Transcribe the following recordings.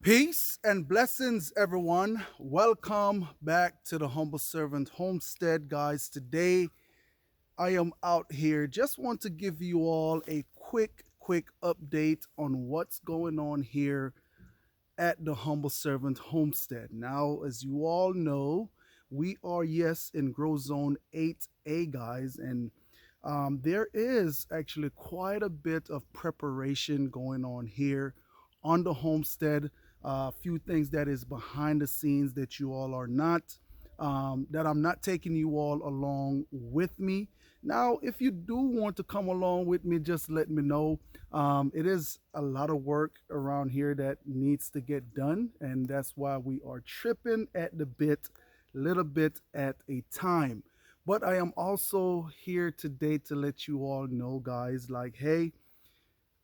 Peace and blessings, everyone. Welcome back to the Humble Servant Homestead, guys. Today, I am out here. Just want to give you all a quick update on what's going on here at the Humble Servant Homestead. Now, as you all know, we are, yes, in Grow Zone 8A, guys, and there is actually quite a bit of preparation going on here on the homestead. A few things that is behind the scenes that you all are not, that I'm not taking you all along with me. Now, if you do want to come along with me, just let me know. It is a lot of work around here that needs to get done, and that's why we are tripping at the bit, little bit at a time. But I am also here today to let you all know, guys, like, hey,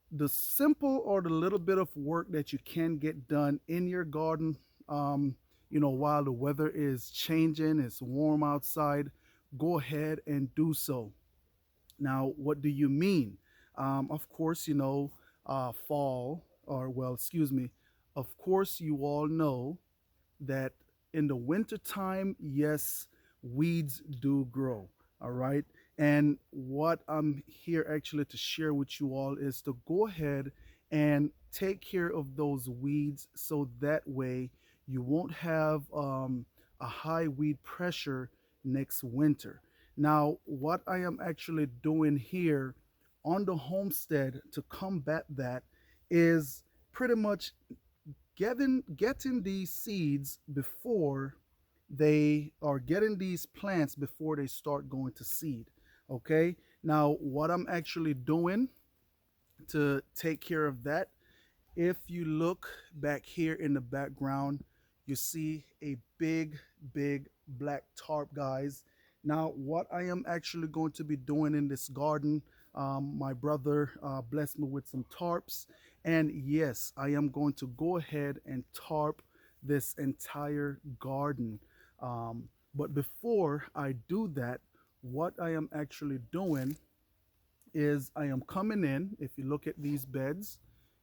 the simple or the little bit of work that you can get done in your garden, um, while the weather is changing, it's warm outside, go ahead and do so. Now, what do you mean? Of course, fall, or well, excuse me, of course, you all know that in the wintertime, yes, weeds do grow. All right. And what I'm here actually to share with you all is to go ahead and take care of those weeds so that way you won't have a high weed pressure next winter. Now, what I am actually doing here on the homestead to combat that is pretty much getting these seeds before they are getting these plants before they start going to seed. Okay, now what I'm actually doing to take care of that, if you look back here in the background, you see a big black tarp, guys. Now, what I am actually going to be doing in this garden, my brother blessed me with some tarps. And yes, I am going to go ahead and tarp this entire garden. But before I do that, what I am actually doing is I am coming in. If you look at these beds,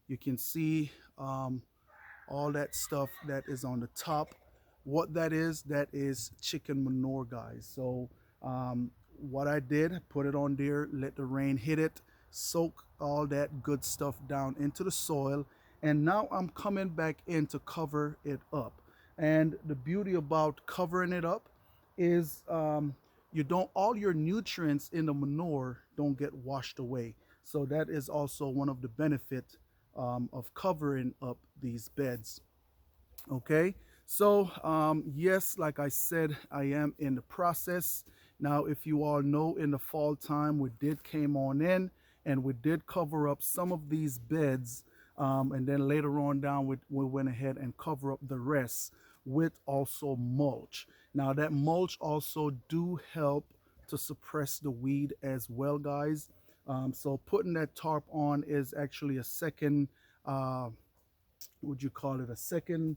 you can see all that stuff that is on the top. What that is chicken manure, guys. So what I did, put it on there, let the rain hit it, soak all that good stuff down into the soil, and now I'm coming back in to cover it up. And the beauty about covering it up is you don't all your nutrients in the manure don't get washed away. So that is also one of the benefits of covering up these beds. Okay, so yes, like I said, I am in the process. Now, if you all know, in the fall time, we did came on in and we did cover up some of these beds. And then later on down, we went ahead and cover up the rest with also mulch. Now, that mulch also do help to suppress the weed as well, guys. So putting that tarp on is actually a second, would you call it, a second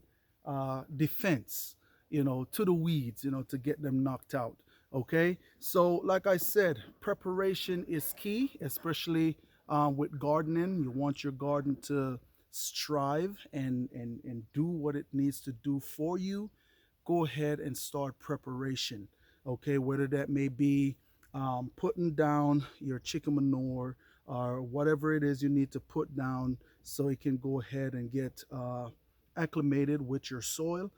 defense, to the weeds, to get them knocked out. Okay, so like I said, preparation is key, especially with gardening. You want your garden to strive and do what it needs to do for you. Go ahead and start preparation. Okay, whether that may be putting down your chicken manure or whatever it is you need to put down so it can go ahead and get acclimated with your soil.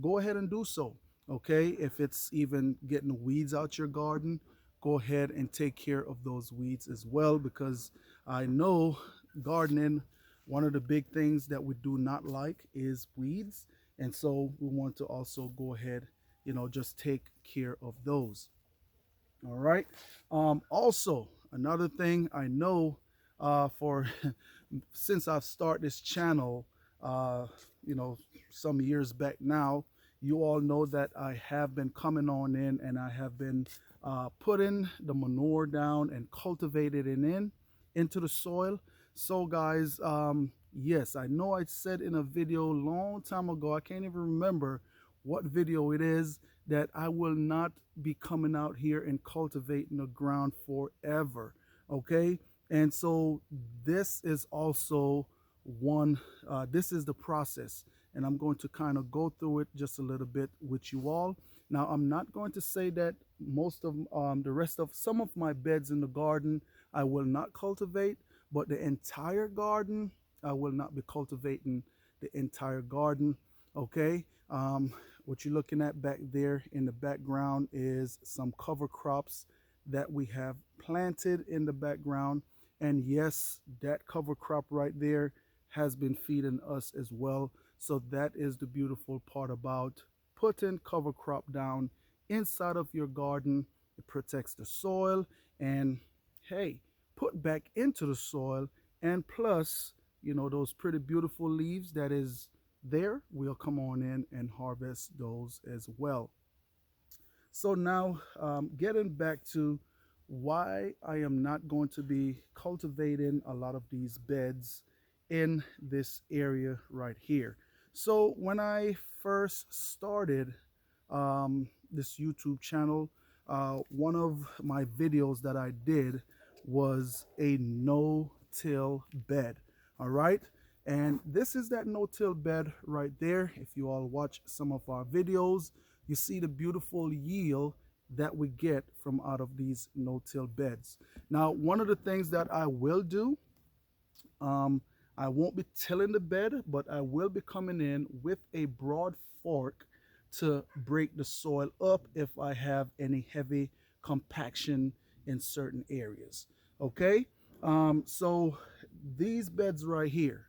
Go ahead and do so. Okay, if it's even getting weeds out your garden, go ahead and take care of those weeds as well, because I know gardening, one of the big things that we do not like is weeds. And so we want to also go ahead, just take care of those. All right. Also, another thing I know for since I've started this channel, uh, some years back now, you all know that I have been coming on in and I have been putting the manure down and cultivated it into the soil. So, guys, yes, I know I said in a video a long time ago, I can't even remember what video it is, that I will not be coming out here and cultivating the ground forever. Okay. And so this is also one, this is the process. and I'm going to kind of go through it just a little bit with you all. Now, I'm not going to say that most of the rest of some of my beds in the garden I will not cultivate, but the entire garden I will not be cultivating the entire garden. Okay. What you're looking at back there in the background is some cover crops that we have planted in the background. And yes, that cover crop right there has been feeding us as well. So that is the beautiful part about putting cover crop down inside of your garden. It protects the soil and hey, put back into the soil, and plus, those pretty beautiful leaves that is there, we'll come on in and harvest those as well. So now, getting back to why I am not going to be cultivating a lot of these beds in this area right here. So when I first started this YouTube channel, one of my videos that I did was a no-till bed. All right. And this is that no-till bed right there. If you all watch some of our videos, you see the beautiful yield that we get from out of these no-till beds. Now, one of the things that I will do, um, I won't be tilling the bed, but I will be coming in with a broad fork to break the soil up if I have any heavy compaction in certain areas. Okay, so these beds right here,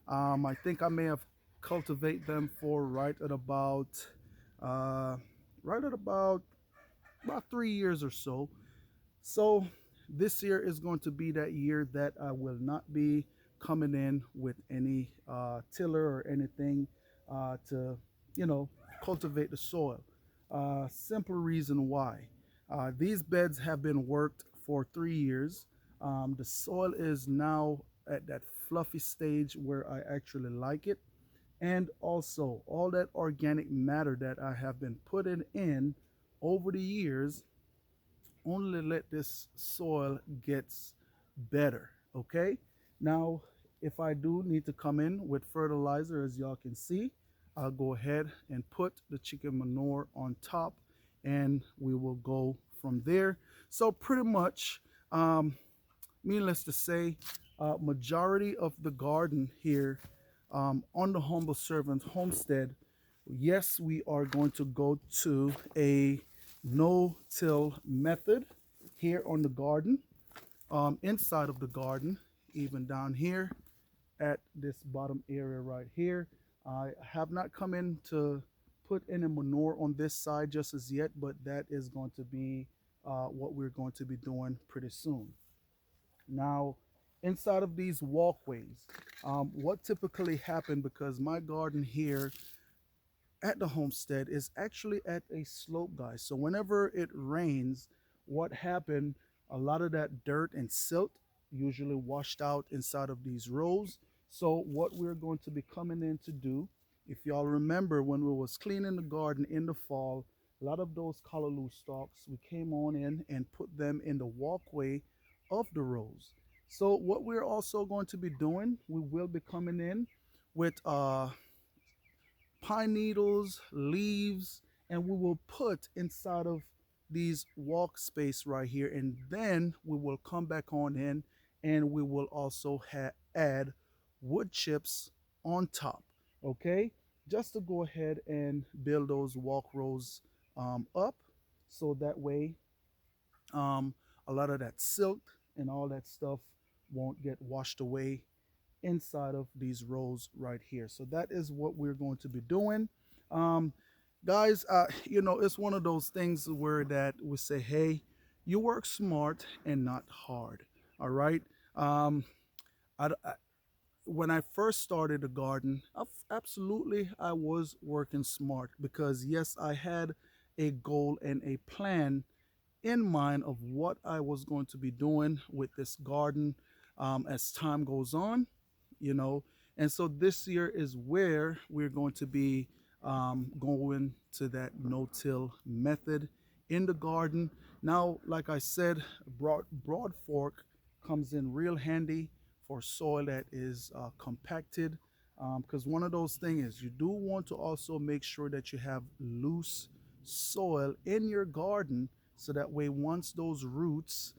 I think I may have cultivate them for uh, right at about 3 years or so. So this year is going to be that year that I will not be coming in with any tiller or anything to, you know, cultivate the soil. Simple reason why. These beds have been worked for 3 years. The soil is now at that fluffy stage where I actually like it. And also, all that organic matter that I have been putting in over the years only let this soil gets better. Okay, now if I do need to come in with fertilizer, as y'all can see, I'll go ahead and put the chicken manure on top and we will go from there. So pretty much, needless to say, majority of the garden here on the Humble Servant Homestead, yes, we are going to go to a no-till method here on the garden, inside of the garden, even down here at this bottom area right here. I have not come in to put any manure on this side just as yet, but that is going to be what we're going to be doing pretty soon. Now, inside of these walkways, what typically happen, because my garden here at the homestead is actually at a slope, guys. So whenever it rains, what happened, a lot of that dirt and silt usually washed out inside of these rows. So what we're going to be coming in to do, if y'all remember when we was cleaning the garden in the fall, a lot of those callaloo stalks, we came on in and put them in the walkway of the rows. So what we're also going to be doing, we will be coming in with pine needles, leaves, and we will put inside of these walk space right here. And then we will come back on in and we will also add wood chips on top. Okay, just to go ahead and build those walk rows up so that way um, a lot of that silt and all that stuff won't get washed away inside of these rows right here. So that is what we're going to be doing. Um, Guys, it's one of those things where that we say, hey, you work smart and not hard. All right. Um, I, when I first started the garden, absolutely I was working smart because yes, I had a goal and a plan in mind of what I was going to be doing with this garden as time goes on, you know. And so this year is where we're going to be going to that no-till method in the garden. Now, like I said, broad fork comes in real handy for soil that is compacted. Because one of those things is you do want to also make sure that you have loose soil in your garden, so that way once those roots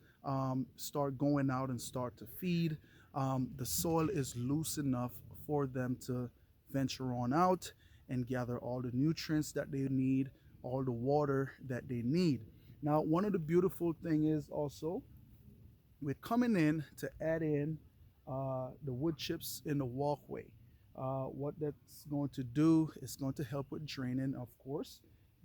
start going out and start to feed, the soil is loose enough for them to venture on out and gather all the nutrients that they need, all the water that they need. Now, one of the beautiful thing is also we're coming in to add in the wood chips in the walkway. What that's going to do is going to help with draining, of course,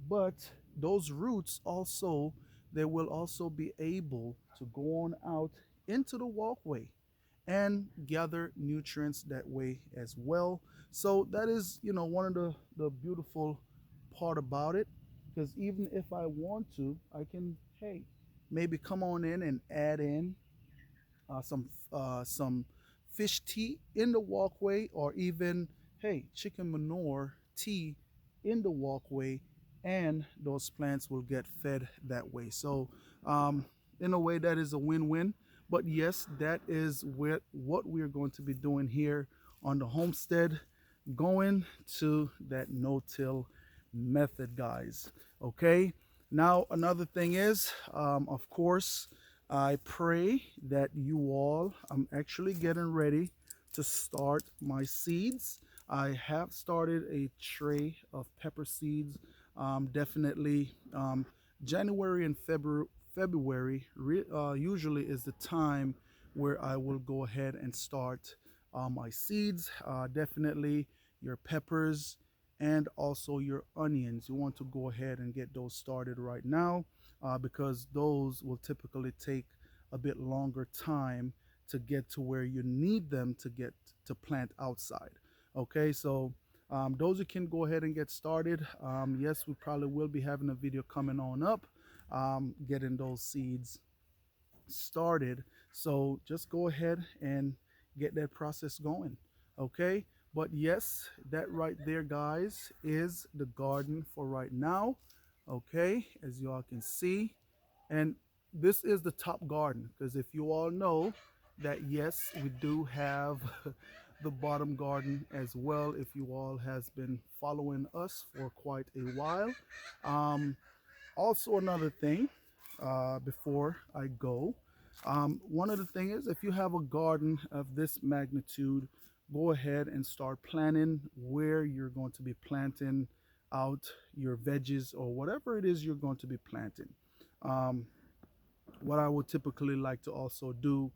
but those roots also, they will also be able to go on out into the walkway and gather nutrients that way as well. So that is, one of the beautiful part about it, because even if I want to, I can, hey, maybe come on in and add in some fish tea in the walkway, or even, hey, chicken manure tea in the walkway, and those plants will get fed that way. So in a way, that is a win-win. But yes, that is what we're going to be doing here on the homestead, going to that no-till method, guys. Okay. Now, another thing is, of course, I pray that you all, I'm actually getting ready to start my seeds. I have started a tray of pepper seeds. Definitely, January and February usually is the time where I will go ahead and start my seeds. Definitely your peppers and also your onions. You want to go ahead and get those started right now, because those will typically take a bit longer time to get to where you need them to get to plant outside. Okay, so those who can go ahead and get started. Yes, we probably will be having a video coming on up, getting those seeds started. So just go ahead and get that process going. Okay. But yes, that right there, guys, is the garden for right now. Okay. As you all can see. And this is the top garden, because if you all know that, yes, we do have the bottom garden as well, if you all has been following us for quite a while. Um, Also, another thing, before I go, one of the things is, if you have a garden of this magnitude, go ahead and start planning where you're going to be planting out your veggies or whatever it is you're going to be planting. Um, what I would typically like to also do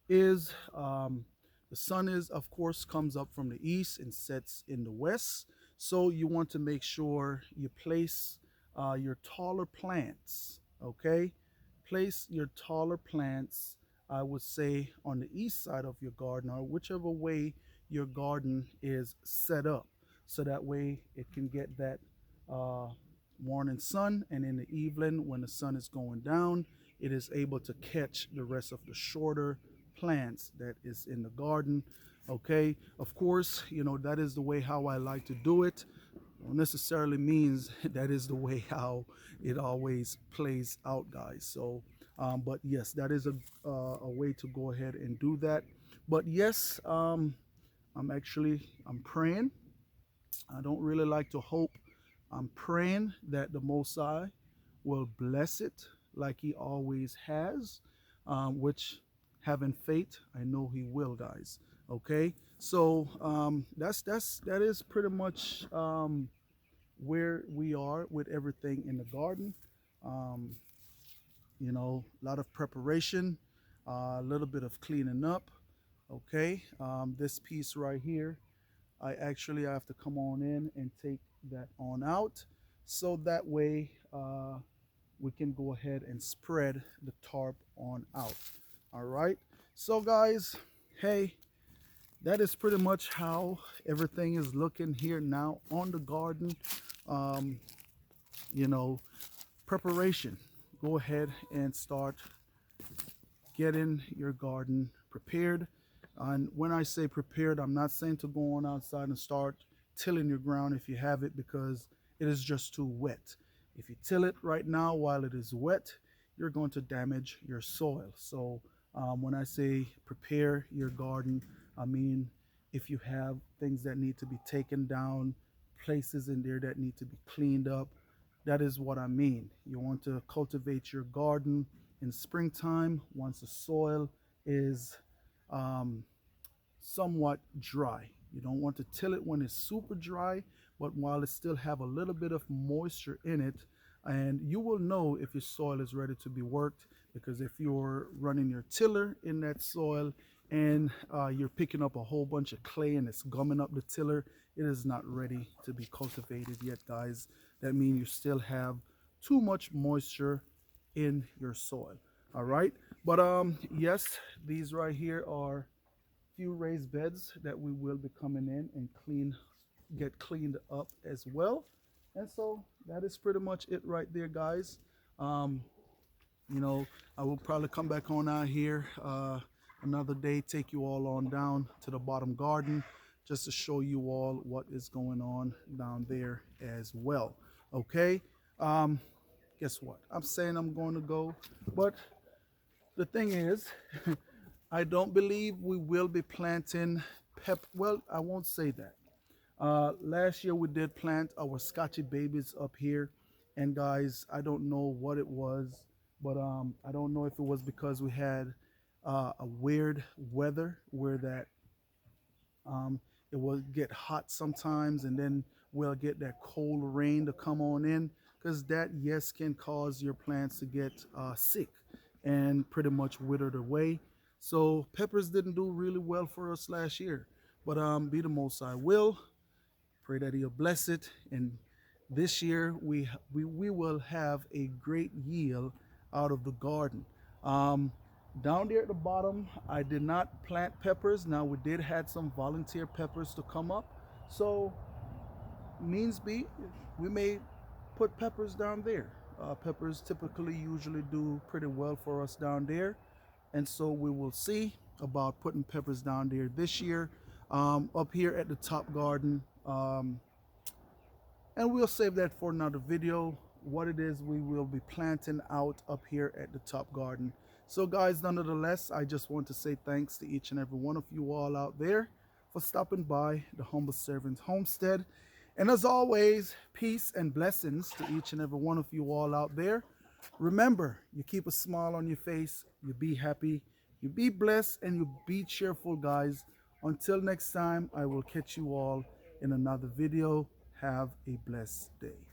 is, the sun is, of course, comes up from the east and sets in the west. So you want to make sure you place your taller plants. Okay, place your taller plants, I would say, on the east side of your garden, or whichever way your garden is set up, so that way it can get that uh, morning sun, and in the evening when the sun is going down, it is able to catch the rest of the shorter plants that is in the garden. Okay, of course, that is the way how I like to do it. Don't necessarily means that is the way how it always plays out, guys. So but yes, that is a way to go ahead and do that. But yes, I'm praying. I don't really like to hope. I'm praying that the Most High will bless it like He always has, which, having faith, I know He will, guys. Okay, so that is pretty much where we are with everything in the garden. Um, a lot of preparation, a little bit of cleaning up. Okay, this piece right here, I actually have to come on in and take that on out, so that way we can go ahead and spread the tarp on out. All right. So guys, hey, that is pretty much how everything is looking here now on the garden. Um, you know, Preparation. Go ahead and start getting your garden prepared. And when I say prepared, I'm not saying to go on outside and start tilling your ground if you have it, because it is just too wet. If you till it right now while it is wet, you're going to damage your soil. So when I say prepare your garden, I mean if you have things that need to be taken down, places in there that need to be cleaned up. That is what I mean. You want to cultivate your garden in springtime once the soil is um, somewhat dry. You don't want to till it when it's super dry, but while it still have a little bit of moisture in it, and you will know if your soil is ready to be worked, because if you're running your tiller in that soil and you're picking up a whole bunch of clay and it's gumming up the tiller, it is not ready to be cultivated yet, guys. That means you still have too much moisture in your soil. All right, but yes, these right here are few raised beds that we will be coming in and get cleaned up as well. And so that is pretty much it right there, guys. um, you know, I will probably come back on out here another day, take you all on down to the bottom garden just to show you all what is going on down there as well. Okay. um, Guess what, I'm saying I'm going to go, but the thing is, I don't believe we will be planting well, I won't say that. Last year we did plant our Scotchy babies up here, and guys, I don't know what it was, but I don't know if it was because we had a weird weather where that it will get hot sometimes, and then we'll get that cold rain to come on in, because that, yes, can cause your plants to get sick and pretty much withered away. So peppers didn't do really well for us last year, but be the most I will. Pray that He'll bless it, and this year we will have a great yield out of the garden. Um, Down there at the bottom, I did not plant peppers. Now we did had some volunteer peppers to come up, so means be we may put peppers down there. Peppers typically usually do pretty well for us down there, and so we will see about putting peppers down there this year. Up here at the top garden, and we'll save that for another video, what it is we will be planting out up here at the top garden. So guys, nonetheless, I just want to say thanks to each and every one of you all out there for stopping by the Humble Servant Homestead. And as always, peace and blessings to each and every one of you all out there. Remember, you keep a smile on your face, you be happy, you be blessed, and you be cheerful, guys. Until next time, I will catch you all in another video. Have a blessed day.